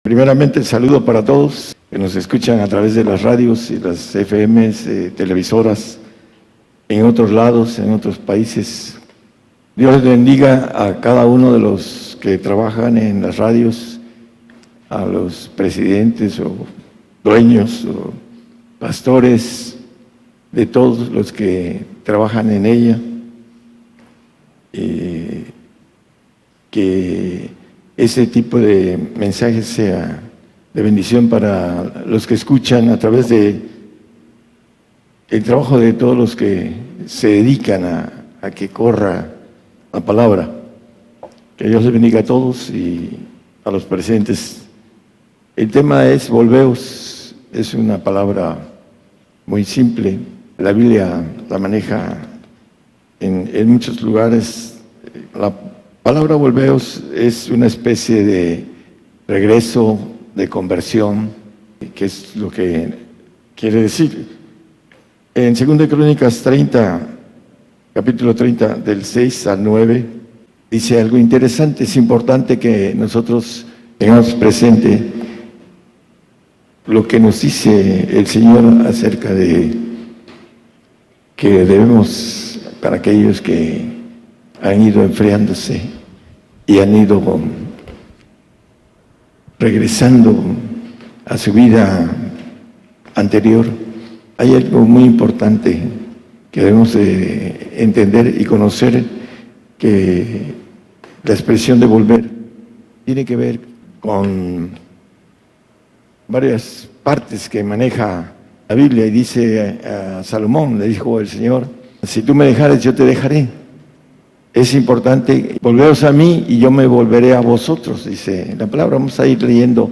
Primeramente, el saludo para todos que nos escuchan a través de las radios y las FMs, televisoras, en otros lados, en otros países. Dios les bendiga a cada uno de los que trabajan en las radios, a los presidentes o dueños o pastores, de todos los que trabajan en ella. Que ese tipo de mensaje sea de bendición para los que escuchan a través de el trabajo de todos los que se dedican a que corra la palabra. Que Dios les bendiga a todos y a los presentes. El tema es volveos, es una palabra muy simple. La Biblia la maneja en muchos lugares. La palabra volveos es una especie de regreso, de conversión, que es lo que quiere decir. En 2 Crónicas 30, capítulo 30, del 6 al 9, dice algo interesante. Es importante que nosotros tengamos presente lo que nos dice el Señor acerca de que debemos, para aquellos que han ido enfriándose y han ido regresando a su vida anterior, hay algo muy importante que debemos de entender y conocer, que la expresión de volver tiene que ver con varias partes que maneja la Biblia. Y dice a Salomón, le dijo el Señor: si tú me dejares, yo te dejaré. Es importante, volveos a mí y yo me volveré a vosotros, dice la palabra. Vamos a ir leyendo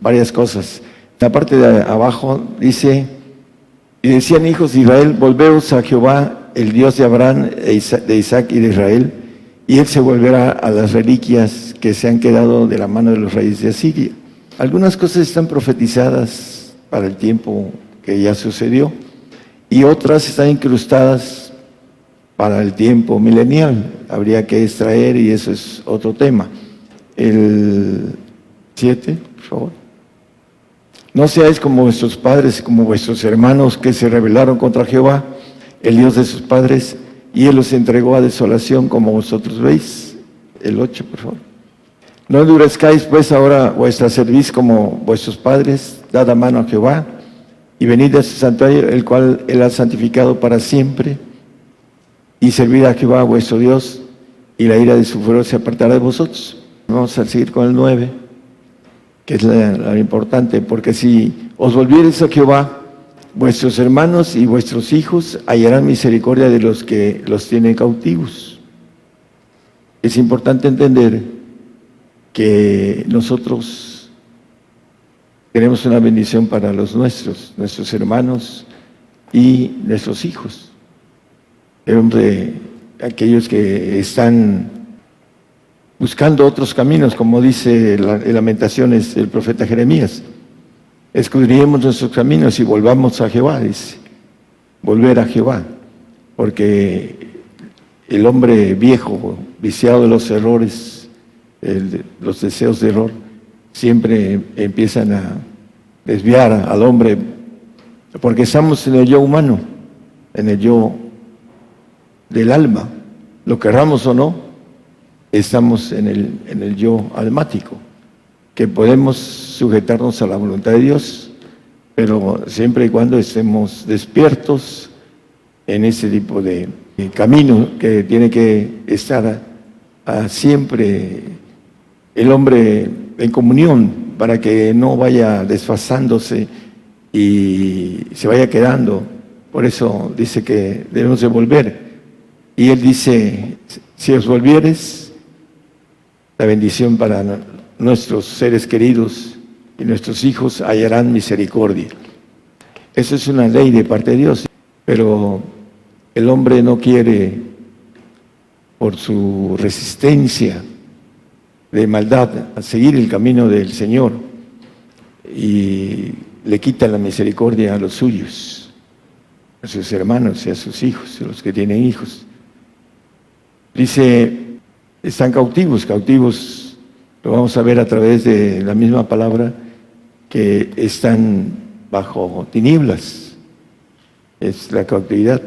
varias cosas. En la parte de abajo dice: y decían hijos de Israel, volveos a Jehová, el Dios de Abraham, de Isaac y de Israel, y él se volverá a las reliquias que se han quedado de la mano de los reyes de Asiria. Algunas cosas están profetizadas para el tiempo que ya sucedió, y otras están incrustadas para el tiempo milenial. Habría que extraer, y eso es otro tema. El 7, por favor. No seáis como vuestros padres, como vuestros hermanos que se rebelaron contra Jehová, el Dios de sus padres, y él los entregó a desolación, como vosotros veis. El 8, por favor. No endurezcáis pues ahora vuestra cerviz como vuestros padres, dad a mano a Jehová, y venid a su santuario, el cual él ha santificado para siempre, y servid a Jehová vuestro Dios, y la ira de su furor se apartará de vosotros. Vamos a seguir con el 9, que es la importante, porque si os volviereis a Jehová, vuestros hermanos y vuestros hijos hallarán misericordia de los que los tienen cautivos. Es importante entender que nosotros queremos una bendición para los nuestros hermanos y nuestros hijos. De aquellos que están buscando otros caminos, como dice en Lamentaciones el profeta Jeremías: escudriñemos nuestros caminos y volvamos a Jehová, dice. Volver a Jehová, porque el hombre viejo, viciado de los errores, los deseos de error, siempre empiezan a desviar al hombre, porque estamos en el yo humano, en el yo del alma, lo querramos o no. Estamos en el yo almático, que podemos sujetarnos a la voluntad de Dios, pero siempre y cuando estemos despiertos en ese tipo de camino que tiene que estar siempre el hombre en comunión, para que no vaya desfasándose y se vaya quedando. Por eso dice que debemos de volver. Y él dice: si os volvieres, la bendición para nuestros seres queridos y nuestros hijos hallarán misericordia. Eso es una ley de parte de Dios, pero el hombre no quiere, por su resistencia de maldad, a seguir el camino del Señor, y le quita la misericordia a los suyos, a sus hermanos y a sus hijos, a los que tienen hijos. Dice: están cautivos Lo vamos a ver a través de la misma palabra, que están bajo tinieblas. Es la cautividad.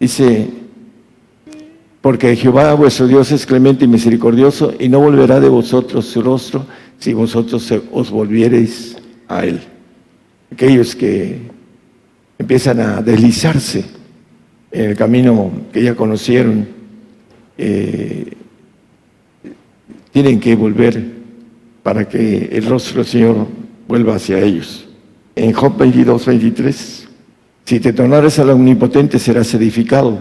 Dice, porque Jehová vuestro Dios es clemente y misericordioso, y no volverá de vosotros su rostro, si vosotros os volviereis a Él. Aquellos que empiezan a deslizarse en el camino que ya conocieron, tienen que volver para que el rostro del Señor vuelva hacia ellos. En Job 22, 23, si te tornares al Omnipotente serás edificado,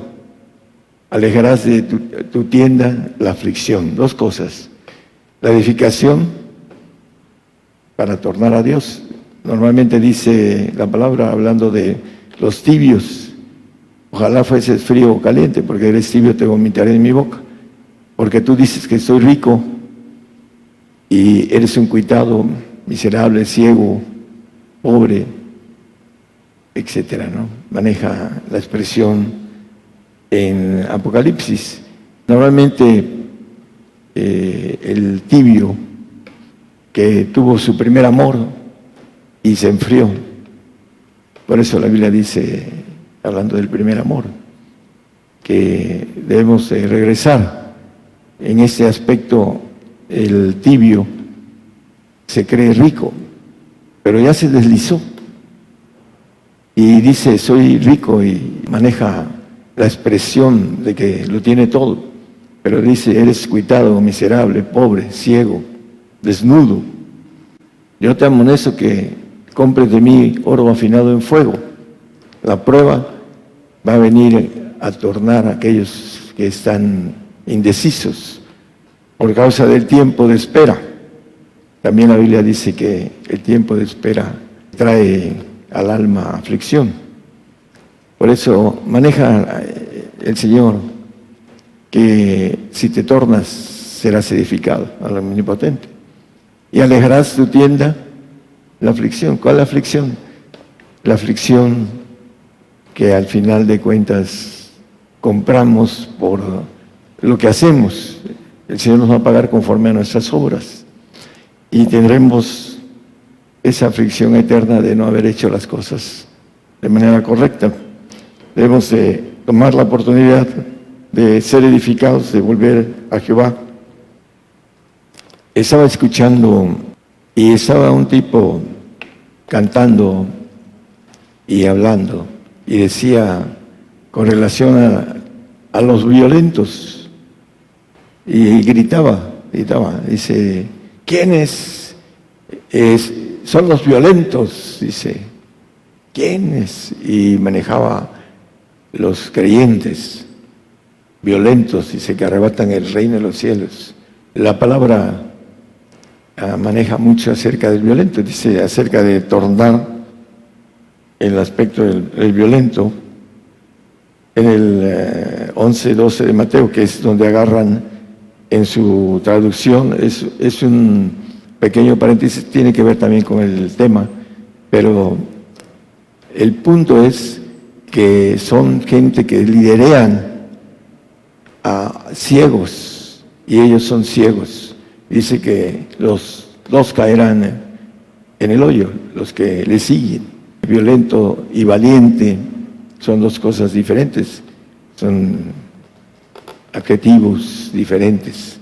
alejarás de tu tienda la aflicción. Dos cosas: la edificación para tornar a Dios. Normalmente dice la palabra, hablando de los tibios, ojalá fueses frío o caliente, porque eres tibio, te vomitaré en mi boca. Porque tú dices que soy rico y eres un cuitado, miserable, ciego, pobre, etcétera, ¿no? Maneja la expresión en Apocalipsis. Normalmente el tibio que tuvo su primer amor y se enfrió. Por eso la Biblia dice, hablando del primer amor, que debemos regresar. En este aspecto, el tibio se cree rico, pero ya se deslizó y dice soy rico, y maneja la expresión de que lo tiene todo, pero dice eres cuitado, miserable, pobre, ciego, desnudo. Yo te amonesto que compres de mí oro afinado en fuego. La prueba va a venir a tornar a aquellos que están indecisos por causa del tiempo de espera. También la Biblia dice que el tiempo de espera trae al alma aflicción. Por eso maneja el Señor que si te tornas serás edificado al Omnipotente y alejarás tu tienda la aflicción. ¿Cuál es la aflicción? La aflicción que al final de cuentas compramos por lo que hacemos. El Señor nos va a pagar conforme a nuestras obras y tendremos esa aflicción eterna de no haber hecho las cosas de manera correcta. Debemos de tomar la oportunidad de ser edificados, de volver a Jehová. Estaba escuchando y estaba un tipo cantando y hablando y decía con relación a los violentos, y gritaba, dice, ¿quiénes son los violentos? Dice, ¿quiénes? Y manejaba los creyentes violentos, dice, que arrebatan el reino de los cielos. La palabra maneja mucho acerca del violento, dice acerca de tornar el aspecto del violento. En el 11:12 de Mateo, que es donde agarran en su traducción, es un pequeño paréntesis, tiene que ver también con el tema, pero el punto es que son gente que liderean a ciegos, y ellos son ciegos. Dice que los dos caerán en el hoyo, los que le siguen. Violento y valiente son dos cosas diferentes, son adjetivos diferentes.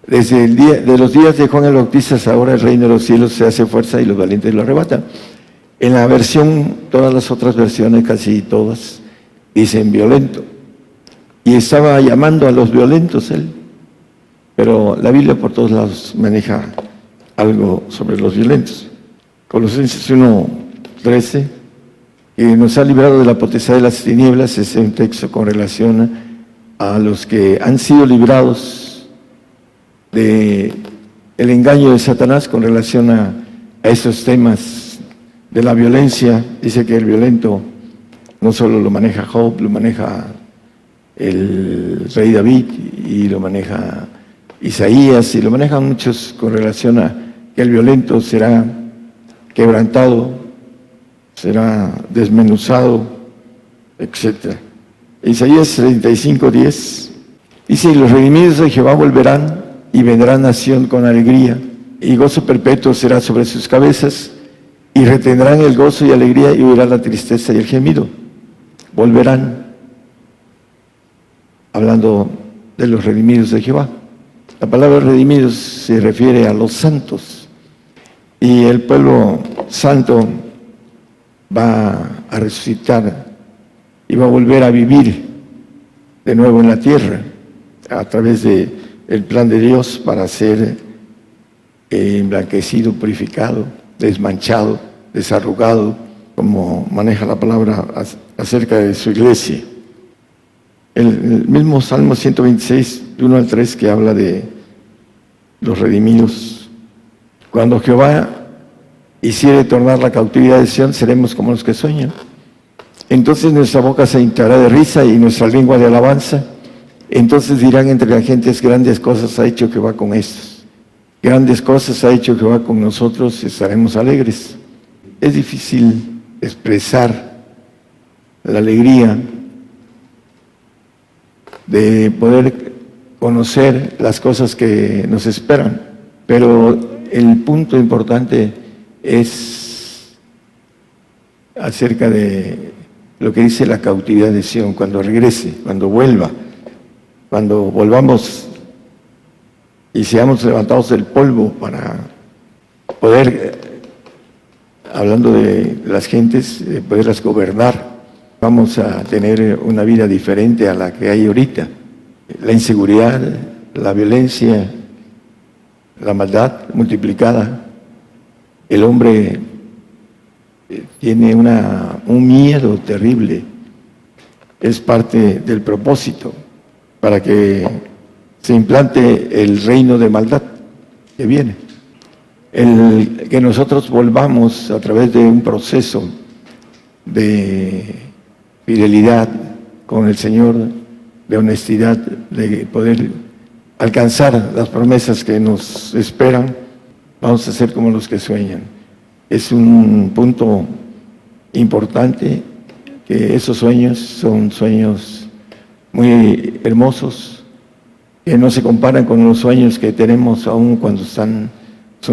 Desde de los días de Juan el Bautista hasta ahora el reino de los cielos se hace fuerza y los valientes lo arrebatan. En la versión, todas las otras versiones, casi todas, dicen violento. Y estaba llamando a los violentos él. Pero la Biblia por todos lados maneja algo sobre los violentos. Colosenses 1:13, que nos ha librado de la potestad de las tinieblas, es un texto con relación a los que han sido librados de el engaño de Satanás con relación a esos temas de la violencia. Dice que el violento no solo lo maneja Job, lo maneja el rey David y lo maneja Isaías y lo manejan muchos con relación a que el violento será quebrantado, será desmenuzado, etc. Isaías 35:10 dice, y los redimidos de Jehová volverán y vendrá nación con alegría, y gozo perpetuo será sobre sus cabezas, y retendrán el gozo y alegría, y huirá la tristeza y el gemido. Volverán, hablando de los redimidos de Jehová. La palabra redimidos se refiere a los santos, y el pueblo santo va a resucitar y va a volver a vivir de nuevo en la tierra a través del plan de Dios para ser emblanquecido, purificado, desmanchado, desarrugado, como maneja la palabra acerca de su iglesia. El mismo Salmo 126, 1 al 3, que habla de los redimidos. Cuando Jehová hiciere tornar la cautividad de Sión, seremos como los que sueñan. Entonces nuestra boca se hincará de risa y nuestra lengua de alabanza. Entonces dirán entre las gentes, grandes cosas ha hecho Jehová con estos. Grandes cosas ha hecho Jehová con nosotros, estaremos alegres. Es difícil expresar la alegría de poder conocer las cosas que nos esperan, pero el punto importante es acerca de lo que dice la cautividad de Sión, cuando regrese, cuando vuelva, cuando volvamos y seamos levantados del polvo para poder, hablando de las gentes, poderlas gobernar. Vamos a tener una vida diferente a la que hay ahorita. La inseguridad, la violencia, la maldad multiplicada. El hombre tiene un miedo terrible. Es parte del propósito para que se implante el reino de maldad que viene. El que nosotros volvamos a través de un proceso de fidelidad con el Señor, de honestidad, de poder alcanzar las promesas que nos esperan, vamos a ser como los que sueñan. Es un punto importante, que esos sueños son sueños muy hermosos, que no se comparan con los sueños que tenemos aún cuando son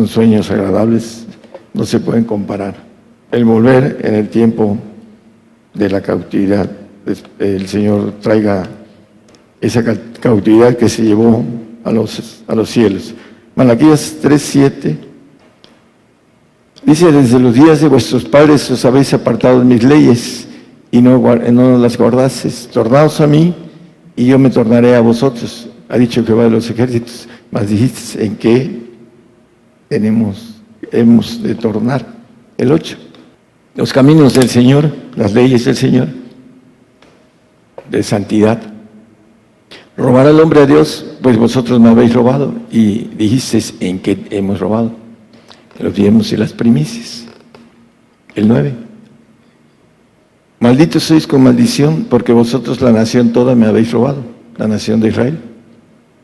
sueños agradables, no se pueden comparar. El volver en el tiempo de la cautividad, el Señor traiga esa cautividad que se llevó a los cielos. Malaquías 3:7 dice: desde los días de vuestros padres os habéis apartado de mis leyes y no las guardasteis. Tornaos a mí y yo me tornaré a vosotros, ha dicho Jehová de los ejércitos. Mas dijiste, ¿en qué hemos de tornar? El 8. Los caminos del Señor, las leyes del Señor, de santidad. ¿Robará el hombre a Dios? Pues vosotros me habéis robado. Y dijisteis, ¿en qué hemos robado? Los diezmos y las primicias. El 9. Malditos sois con maldición, porque vosotros la nación toda me habéis robado, la nación de Israel.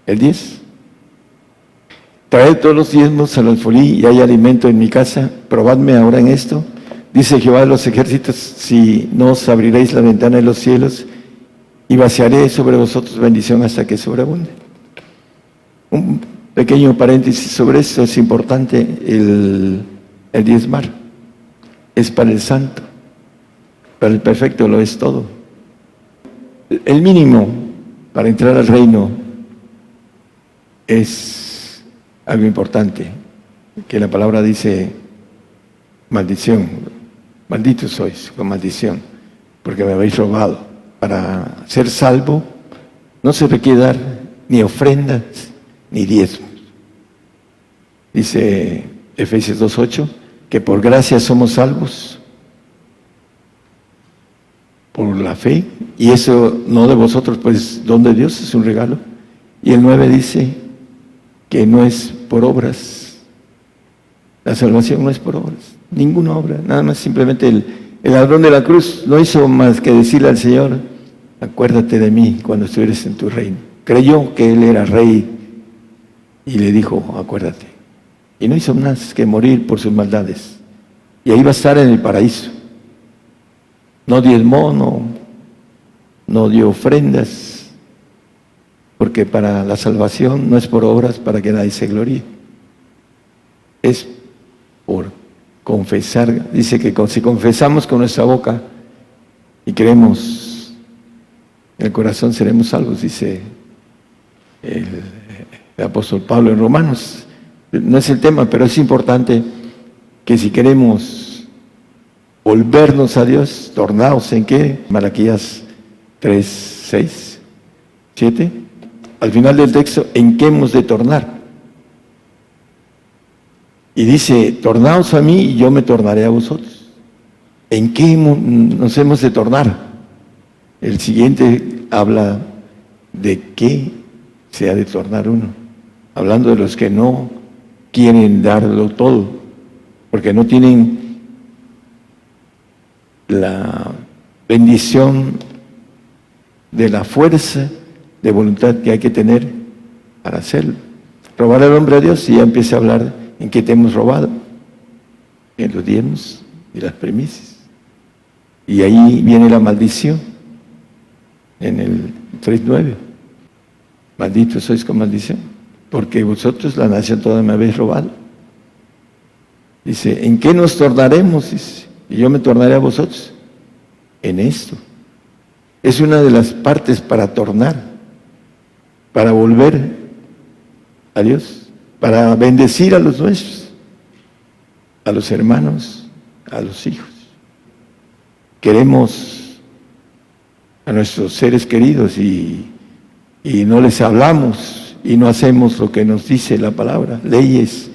El 10. Traed todos los diezmos al alfolí y hay alimento en mi casa, probadme ahora en esto. Dice Jehová de los ejércitos, si no os abriréis la ventana de los cielos y vaciaré sobre vosotros bendición hasta que sobreabunde. Un pequeño paréntesis sobre esto, es importante el diezmar. Es para el santo, para el perfecto lo es todo. El mínimo para entrar al reino es algo importante, que la palabra dice maldición, malditos sois con maldición, porque me habéis robado. Para ser salvo no se requiere dar ni ofrendas ni diezmos. Dice Efesios 2:8 que por gracia somos salvos por la fe, y eso no de vosotros, pues don de Dios, es un regalo. Y el 9 dice que no es por obras. La salvación no es por obras, ninguna obra, nada más simplemente el ladrón de la cruz no hizo más que decirle al Señor, acuérdate de mí cuando estuvieres en tu reino. Creyó que Él era rey y le dijo, acuérdate. Y no hizo más que morir por sus maldades. Y ahí va a estar en el paraíso. No diezmó, no dio ofrendas, porque porque para la salvación no es por obras para que nadie se gloríe. Es por confesar. Dice que si confesamos con nuestra boca y creemos en el corazón seremos salvos, dice el apóstol Pablo en Romanos. No es el tema, pero es importante que si queremos volvernos a Dios, tornaos en qué, Malaquías 3, 6, 7, al final del texto, ¿en qué hemos de tornar? Y dice, tornaos a mí y yo me tornaré a vosotros. ¿En qué nos hemos de tornar? El siguiente habla de qué se ha de tornar uno, hablando de los que no quieren darlo todo, porque no tienen la bendición de la fuerza de voluntad que hay que tener para hacerlo. Robar al hombre a Dios, y ya empieza a hablar en qué te hemos robado, en los diezmos y las primicias. Y ahí viene la maldición, en el 3:9. Malditos sois con maldición, porque vosotros la nación toda me habéis robado. Dice, ¿en qué nos tornaremos? Dice, y yo me tornaré a vosotros. En esto. Es una de las partes para tornar, para volver a Dios, para bendecir a los nuestros, a los hermanos, a los hijos. Queremos a nuestros seres queridos y no les hablamos y no hacemos lo que nos dice la palabra, leyes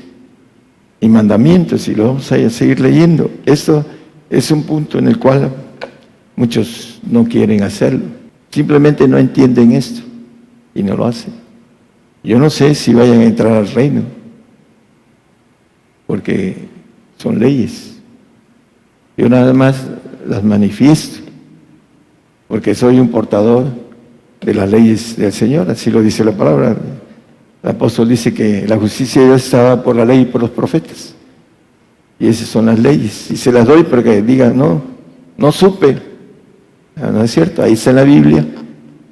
y mandamientos, y lo vamos a seguir leyendo. Esto es un punto en el cual muchos no quieren hacerlo, simplemente no entienden esto y no lo hacen. Yo no sé si vayan a entrar al reino, porque son leyes. Yo nada más las manifiesto, porque soy un portador de las leyes del Señor, así lo dice la palabra. El apóstol dice que la justicia de Dios estaba por la ley y por los profetas, y esas son las leyes, y se las doy para que digan, no supe. No es cierto, ahí está en la Biblia,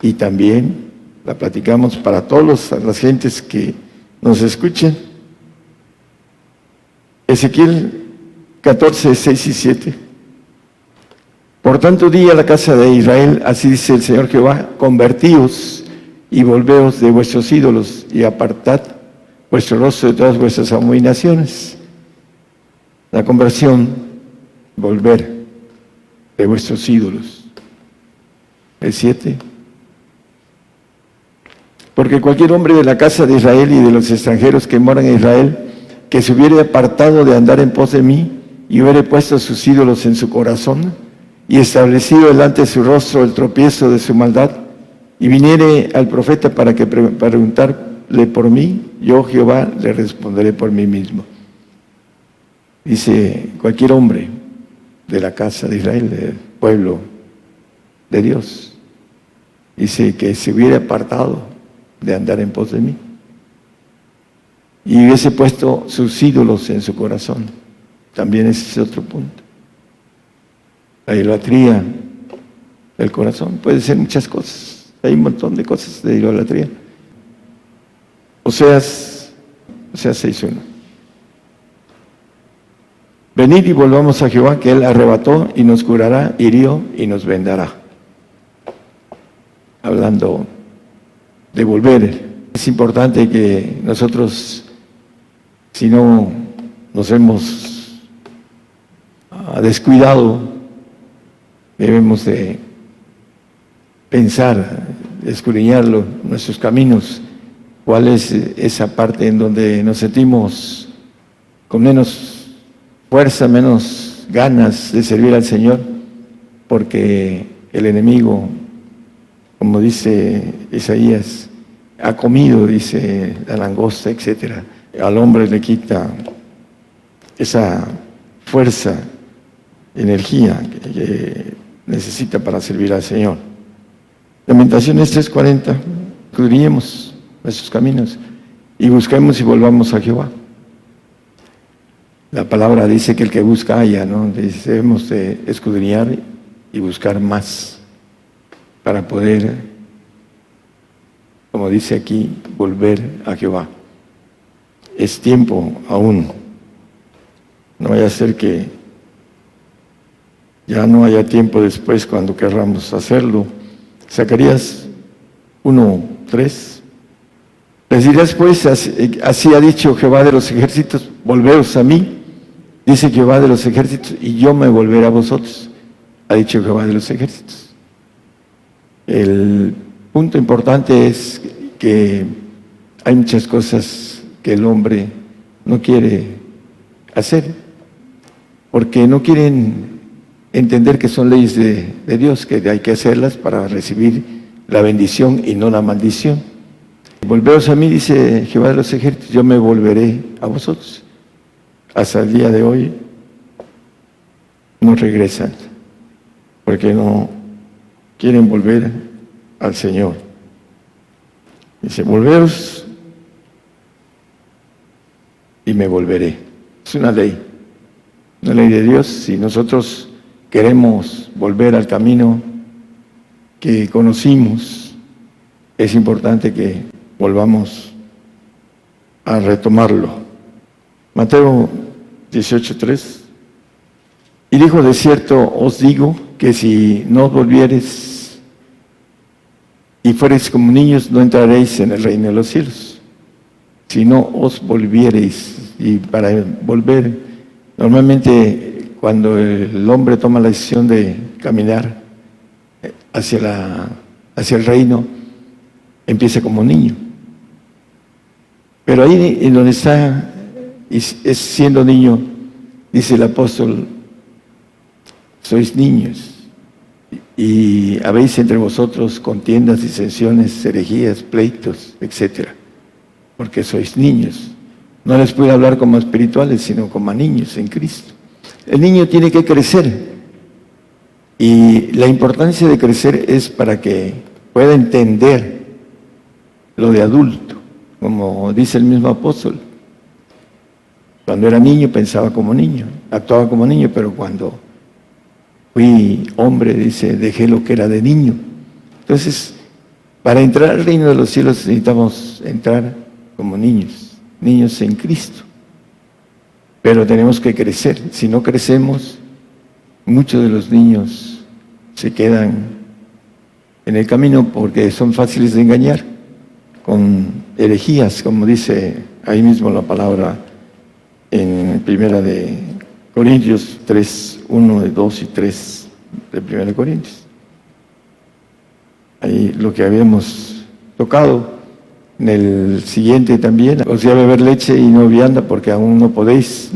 y también la platicamos para todas las gentes que nos escuchan. Ezequiel 14, 6 y 7. Por tanto, di a la casa de Israel, así dice el Señor Jehová, convertíos y volveos de vuestros ídolos y apartad vuestro rostro de todas vuestras abominaciones. La conversión, volver de vuestros ídolos. El 7. Porque cualquier hombre de la casa de Israel y de los extranjeros que moran en Israel, que se hubiere apartado de andar en pos de mí y hubiere puesto sus ídolos en su corazón y establecido delante de su rostro el tropiezo de su maldad, y viniere al profeta para preguntarle por mí, yo Jehová le responderé por mí mismo. Dice, cualquier hombre de la casa de Israel, del pueblo de Dios, dice que se hubiera apartado de andar en pos de mí y hubiese puesto sus ídolos en su corazón. También ese es otro punto. La idolatría del corazón puede ser muchas cosas. Hay un montón de cosas de idolatría. Oseas 6:1. Venid y volvamos a Jehová, que Él arrebató y nos curará, hirió y nos vendará. Hablando de volver, es importante que nosotros, si no nos hemos descuidado, debemos de pensar, de escudriñarlo, nuestros caminos, cuál es esa parte en donde nos sentimos con menos fuerza, menos ganas de servir al Señor, porque el enemigo, como dice Isaías, ha comido, dice, la langosta, etcétera. Al hombre le quita esa fuerza, energía que necesita para servir al Señor. Lamentaciones 3:40, escudriñemos nuestros caminos y busquemos y volvamos a Jehová. La palabra dice que el que busca halla, ¿no? Debemos de escudriñar y buscar más para poder como dice aquí, volver a Jehová. Es tiempo aún. No vaya a ser que ya no haya tiempo después cuando querramos hacerlo. Zacarías 1:3. Les dirás pues, así ha dicho Jehová de los ejércitos, volveos a mí, dice Jehová de los ejércitos, y yo me volveré a vosotros, ha dicho Jehová de los ejércitos. El punto importante es que hay muchas cosas que el hombre no quiere hacer, porque no quieren entender que son leyes de Dios, que hay que hacerlas para recibir la bendición y no la maldición. Volveos a mí, dice Jehová de los ejércitos, yo me volveré a vosotros. Hasta el día de hoy no regresan, porque no quieren volver al Señor. Dice, volveos y me volveré. Es una ley de Dios. Si nosotros queremos volver al camino que conocimos, es importante que volvamos a retomarlo. Mateo 18:3. Y dijo, de cierto os digo que si no os volviereis y fuereis como niños, no entraréis en el reino de los cielos. Si no os volviereis. Y para volver, normalmente cuando el hombre toma la decisión de caminar hacia el reino, empieza como niño. Pero ahí en donde está, es siendo niño, dice el apóstol, sois niños y habéis entre vosotros contiendas, disensiones, herejías, pleitos, etcétera, porque sois niños. No les puedo hablar como espirituales, sino como a niños en Cristo. El niño tiene que crecer, y la importancia de crecer es para que pueda entender lo de adulto, como dice el mismo apóstol. Cuando era niño pensaba como niño, actuaba como niño, pero cuando fui hombre, dice, dejé lo que era de niño. Entonces, para entrar al reino de los cielos necesitamos entrar como niños en Cristo. Pero tenemos que crecer. Si no crecemos, muchos de los niños se quedan en el camino porque son fáciles de engañar con herejías, como dice ahí mismo la palabra en Primera de Corintios 3, 1, 2 y 3 de Primera de Corintios. Ahí lo que habíamos tocado. En el siguiente también, os di a beber leche y no vianda porque aún no podíais,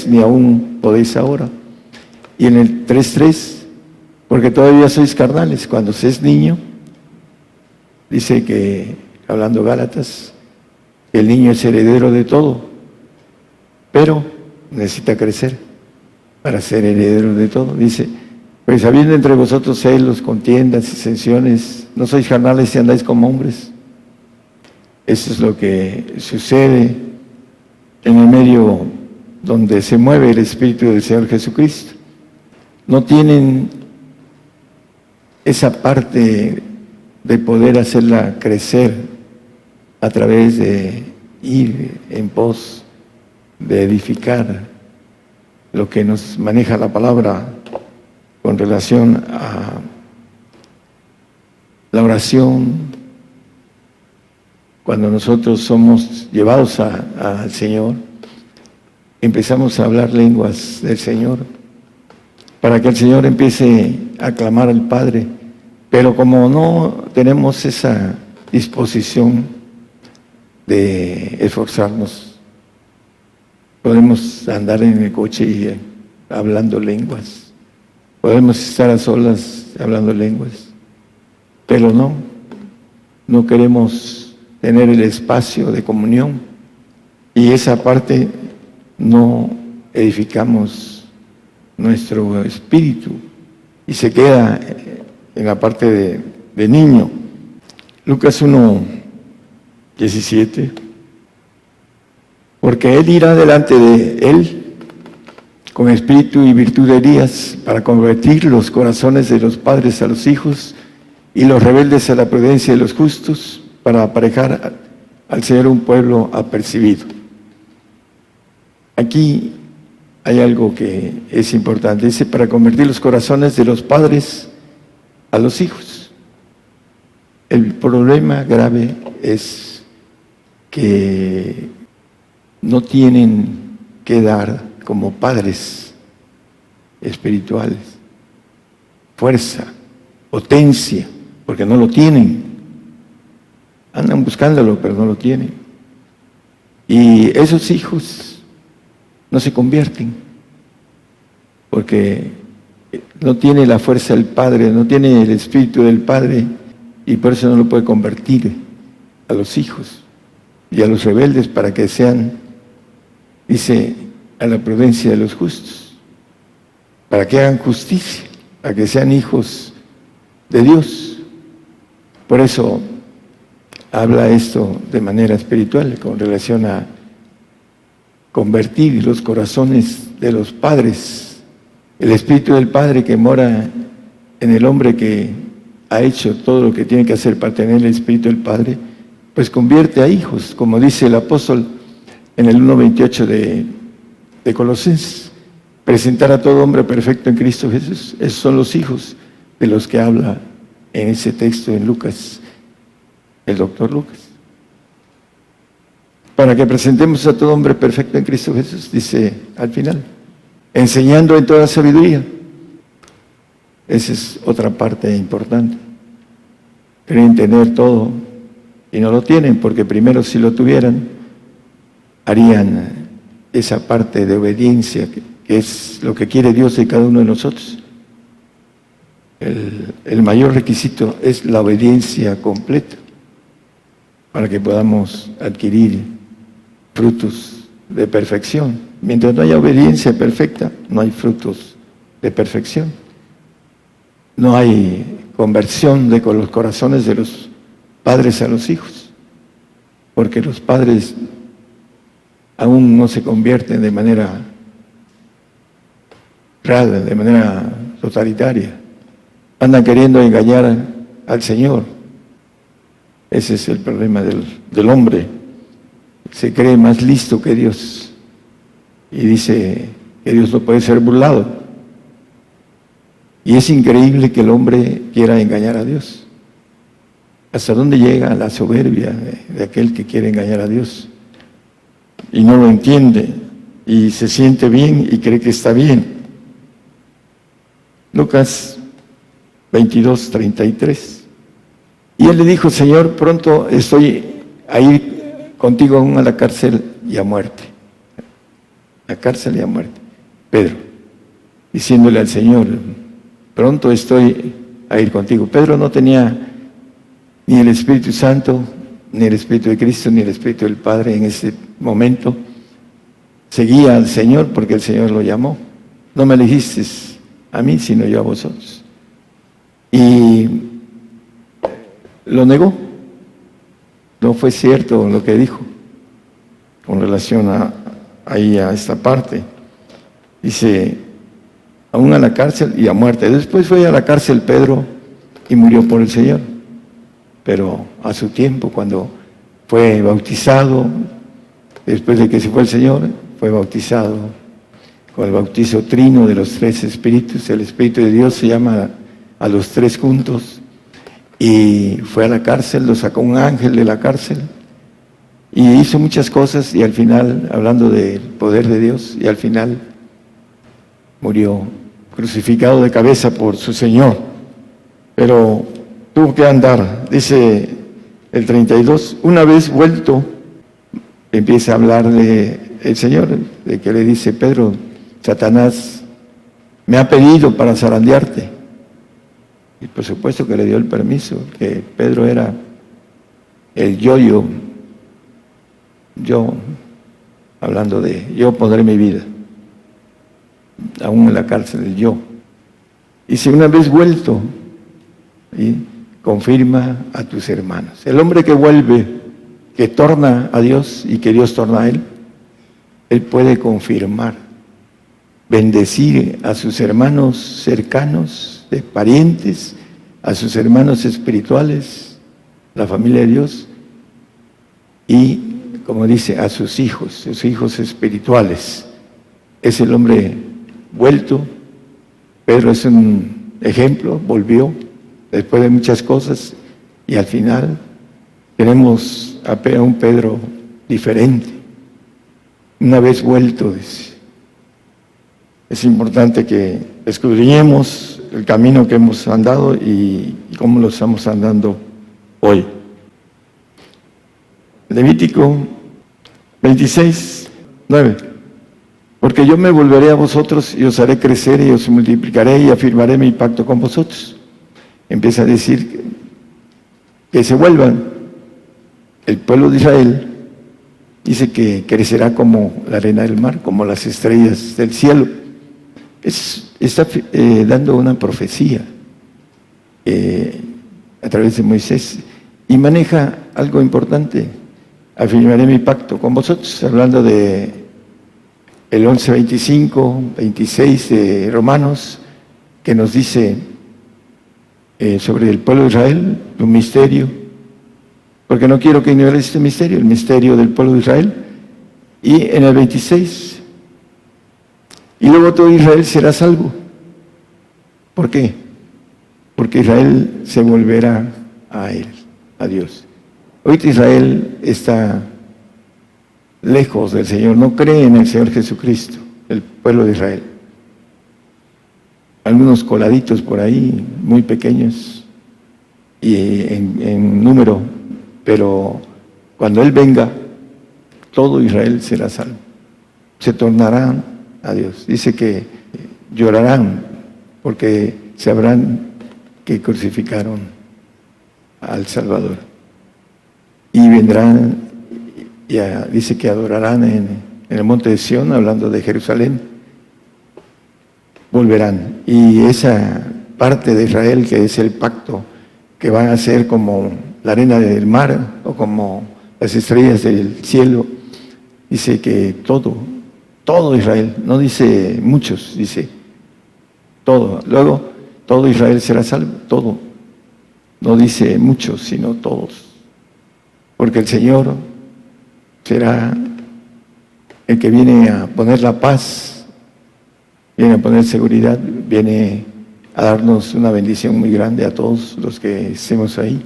ni aún podéis ahora. Y en el 3:3, porque todavía sois carnales. Cuando se es niño, dice que, hablando Gálatas, el niño es heredero de todo, pero necesita crecer para ser heredero de todo. Dice, pues habiendo entre vosotros celos, contiendas, disensiones, no sois carnales y andáis como hombres. Eso es lo que sucede en el medio donde se mueve el Espíritu del Señor Jesucristo. No tienen esa parte de poder hacerla crecer a través de ir en pos de edificar lo que nos maneja la palabra con relación a la oración. Cuando nosotros somos llevados al Señor, empezamos a hablar lenguas del Señor, para que el Señor empiece a clamar al Padre. Pero como no tenemos esa disposición de esforzarnos, podemos andar en el coche y hablando lenguas, podemos estar a solas hablando lenguas, pero no queremos tener el espacio de comunión, y esa parte no edificamos nuestro espíritu y se queda en la parte de niño. Lucas 1:17, porque Él irá delante de Él con espíritu y virtud de Elías para convertir los corazones de los padres a los hijos y los rebeldes a la prudencia de los justos, para aparejar al ser un pueblo apercibido. Aquí hay algo que es importante, dice, para convertir los corazones de los padres a los hijos. El problema grave es que no tienen que dar como padres espirituales fuerza, potencia, porque no lo tienen. Andan buscándolo, pero no lo tienen. Y esos hijos no se convierten, porque no tiene la fuerza del Padre, no tiene el Espíritu del Padre, y por eso no lo puede convertir a los hijos y a los rebeldes para que sean, dice, a la prudencia de los justos, para que hagan justicia, para que sean hijos de Dios. Por eso habla esto de manera espiritual con relación a convertir los corazones de los padres, el Espíritu del Padre que mora en el hombre que ha hecho todo lo que tiene que hacer para tener el Espíritu del Padre, pues convierte a hijos, como dice el apóstol en el 1:28 de Colosenses, presentar a todo hombre perfecto en Cristo Jesús. Esos son los hijos de los que habla en ese texto en Lucas, el doctor Lucas. Para que presentemos a todo hombre perfecto en Cristo Jesús, dice al final, enseñando en toda sabiduría. Esa es otra parte importante. Creen tener todo y no lo tienen, porque primero si lo tuvieran, harían esa parte de obediencia, que es lo que quiere Dios de cada uno de nosotros. El mayor requisito es la obediencia completa, para que podamos adquirir frutos de perfección. Mientras no haya obediencia perfecta, no hay frutos de perfección. No hay conversión de los corazones de los padres a los hijos, porque los padres aún no se convierten de manera real, de manera totalitaria. Andan queriendo engañar al Señor. Ese es el problema del hombre. Se cree más listo que Dios y dice que Dios no puede ser burlado. Y es increíble que el hombre quiera engañar a Dios. ¿Hasta dónde llega la soberbia de aquel que quiere engañar a Dios? Y no lo entiende y se siente bien y cree que está bien. Lucas 22:33. Y él le dijo, Señor, pronto estoy a ir contigo aún a la cárcel y a muerte. A cárcel y a muerte. Pedro, diciéndole al Señor, pronto estoy a ir contigo. Pedro no tenía ni el Espíritu Santo, ni el Espíritu de Cristo, ni el Espíritu del Padre en ese momento. Seguía al Señor porque el Señor lo llamó. No me elegiste a mí, sino yo a vosotros. Y lo negó. No fue cierto lo que dijo con relación a esta parte. Dice, aún a la cárcel y a muerte. Después fue a la cárcel Pedro y murió por el Señor. Pero a su tiempo, cuando fue bautizado, después de que se fue el Señor, fue bautizado con el bautizo trino de los tres espíritus. El Espíritu de Dios se llama a los tres juntos. Y fue a la cárcel, lo sacó un ángel de la cárcel y hizo muchas cosas, y al final, hablando del poder de Dios, y al final murió crucificado de cabeza por su Señor. Pero tuvo que andar, dice el 32, una vez vuelto, empieza a hablarle el Señor, de que le dice, Pedro, Satanás me ha pedido para zarandearte. Y por supuesto que le dio el permiso, que Pedro era el yo, hablando de yo pondré mi vida, aún en la cárcel del yo. Y si una vez vuelto, ¿sí?, confirma a tus hermanos. El hombre que vuelve, que torna a Dios y que Dios torna a él puede confirmar, bendecir a sus hermanos cercanos, de parientes, a sus hermanos espirituales, la familia de Dios, y, como dice, a sus hijos espirituales. Es el hombre vuelto. Pedro es un ejemplo, volvió después de muchas cosas y al final tenemos a un Pedro diferente, una vez vuelto, dice. Es importante que escudriñemos el camino que hemos andado y cómo lo estamos andando hoy. Levítico 26, 9. Porque yo me volveré a vosotros y os haré crecer y os multiplicaré y afirmaré mi pacto con vosotros. Empieza a decir que se vuelvan. El pueblo de Israel dice que crecerá como la arena del mar, como las estrellas del cielo. Está dando una profecía a través de Moisés y maneja algo importante. Afirmaré mi pacto con vosotros, hablando de el 11, 25, 26 de Romanos, que nos dice sobre el pueblo de Israel, un misterio, porque no quiero que ignores este misterio, el misterio del pueblo de Israel. Y en el 26, y luego todo Israel será salvo. ¿Por qué? Porque Israel se volverá a él, a Dios. Hoy Israel está lejos del Señor, no cree en el Señor Jesucristo, el pueblo de Israel. Algunos coladitos por ahí, muy pequeños y en número, pero cuando Él venga, todo Israel será salvo. Se tornarán a Dios. Dice que llorarán porque sabrán que crucificaron al Salvador. Y vendrán, dice que adorarán en el monte de Sión, hablando de Jerusalén. Volverán. Y esa parte de Israel, que es el pacto, que van a ser como la arena del mar o como las estrellas del cielo, dice que todo Israel, no dice muchos, dice todo. Luego, todo Israel será salvo, todo. No dice muchos, sino todos. Porque el Señor será el que viene a poner la paz, viene a poner seguridad, viene a darnos una bendición muy grande a todos los que estemos ahí.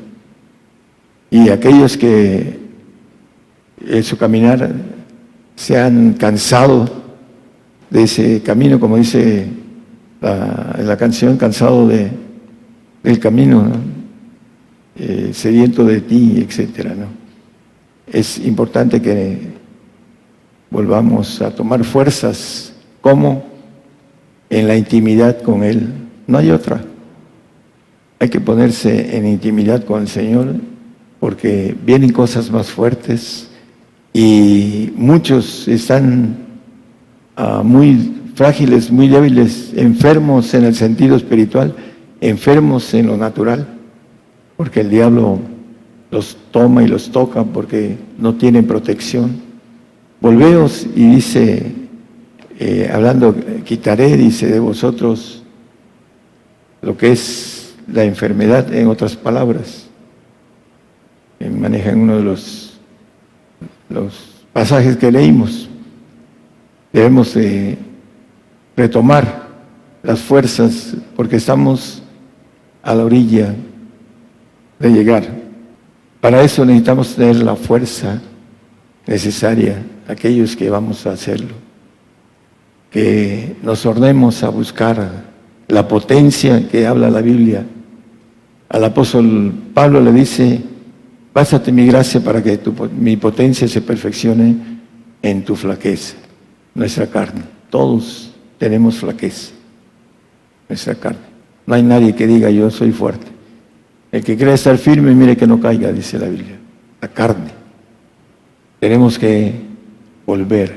Y aquellos que en su caminar se han cansado de ese camino, como dice en la canción, cansado del camino, ¿no? Sediento de ti, etcétera, ¿no? Es importante que volvamos a tomar fuerzas, como en la intimidad con Él. No hay otra. Hay que ponerse en intimidad con el Señor, porque vienen cosas más fuertes y muchos están muy frágiles, muy débiles, enfermos en el sentido espiritual, enfermos en lo natural, porque el diablo los toma y los toca porque no tienen protección. Volveos, y dice, hablando, quitaré, dice, de vosotros lo que es la enfermedad, en otras palabras. Manejan uno de los pasajes que leímos. Debemos de retomar las fuerzas porque estamos a la orilla de llegar. Para eso necesitamos tener la fuerza necesaria, aquellos que vamos a hacerlo, que nos ordenemos a buscar la potencia que habla la Biblia. Al apóstol Pablo le dice: bástate mi gracia para que mi potencia se perfeccione en tu flaqueza. Nuestra carne, todos tenemos flaqueza, nuestra carne. No hay nadie que diga yo soy fuerte. El que cree estar firme, mire que no caiga, dice la Biblia. La carne. Tenemos que volver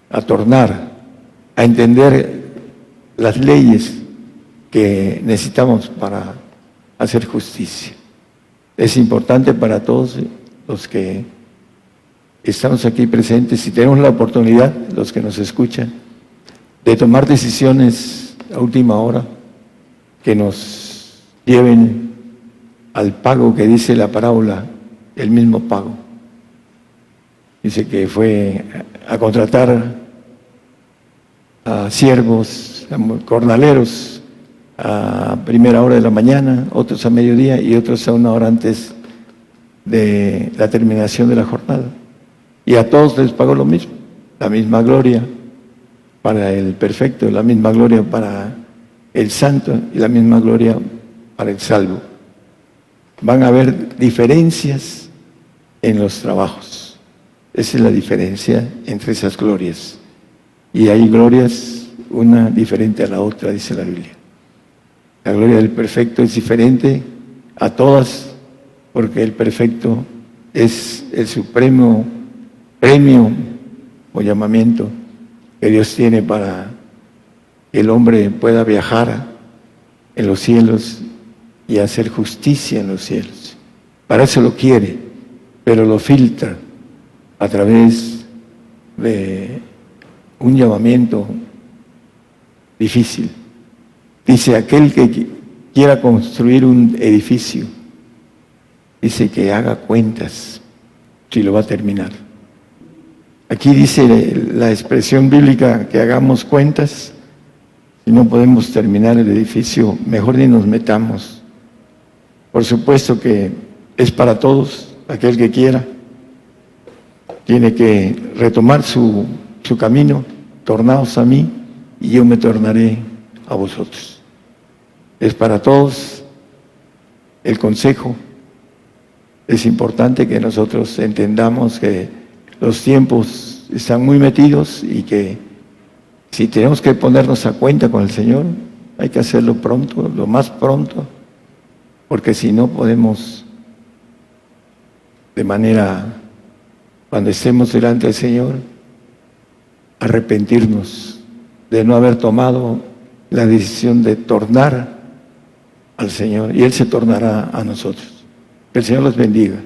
a tornar, a entender las leyes que necesitamos para hacer justicia. Es importante para todos los que estamos aquí presentes, si tenemos la oportunidad, los que nos escuchan, de tomar decisiones a última hora que nos lleven al pago que dice la parábola, el mismo pago. Dice que fue a contratar a siervos, a jornaleros, a primera hora de la mañana, otros a mediodía y otros a una hora antes de la terminación de la jornada. Y a todos les pagó lo mismo, la misma gloria para el perfecto, la misma gloria para el santo y la misma gloria para el salvo. Van a haber diferencias en los trabajos. Esa es la diferencia entre esas glorias. Y hay glorias, una diferente a la otra, dice la Biblia. La gloria del perfecto es diferente a todas, porque el perfecto es el supremo premio o llamamiento que Dios tiene para que el hombre pueda viajar en los cielos y hacer justicia en los cielos. Para eso lo quiere, pero lo filtra a través de un llamamiento difícil. Dice, aquel que quiera construir un edificio, dice que haga cuentas si lo va a terminar. Aquí dice la expresión bíblica que hagamos cuentas. Si no podemos terminar el edificio, mejor ni nos metamos. Por supuesto que es para todos, aquel que quiera. Tiene que retomar su camino, tornaos a mí y yo me tornaré a vosotros. Es para todos el consejo. Es importante que nosotros entendamos que los tiempos están muy metidos y que si tenemos que ponernos a cuenta con el Señor, hay que hacerlo pronto, lo más pronto, porque si no podemos de manera, cuando estemos delante del Señor, arrepentirnos de no haber tomado la decisión de tornar al Señor y Él se tornará a nosotros. Que el Señor los bendiga.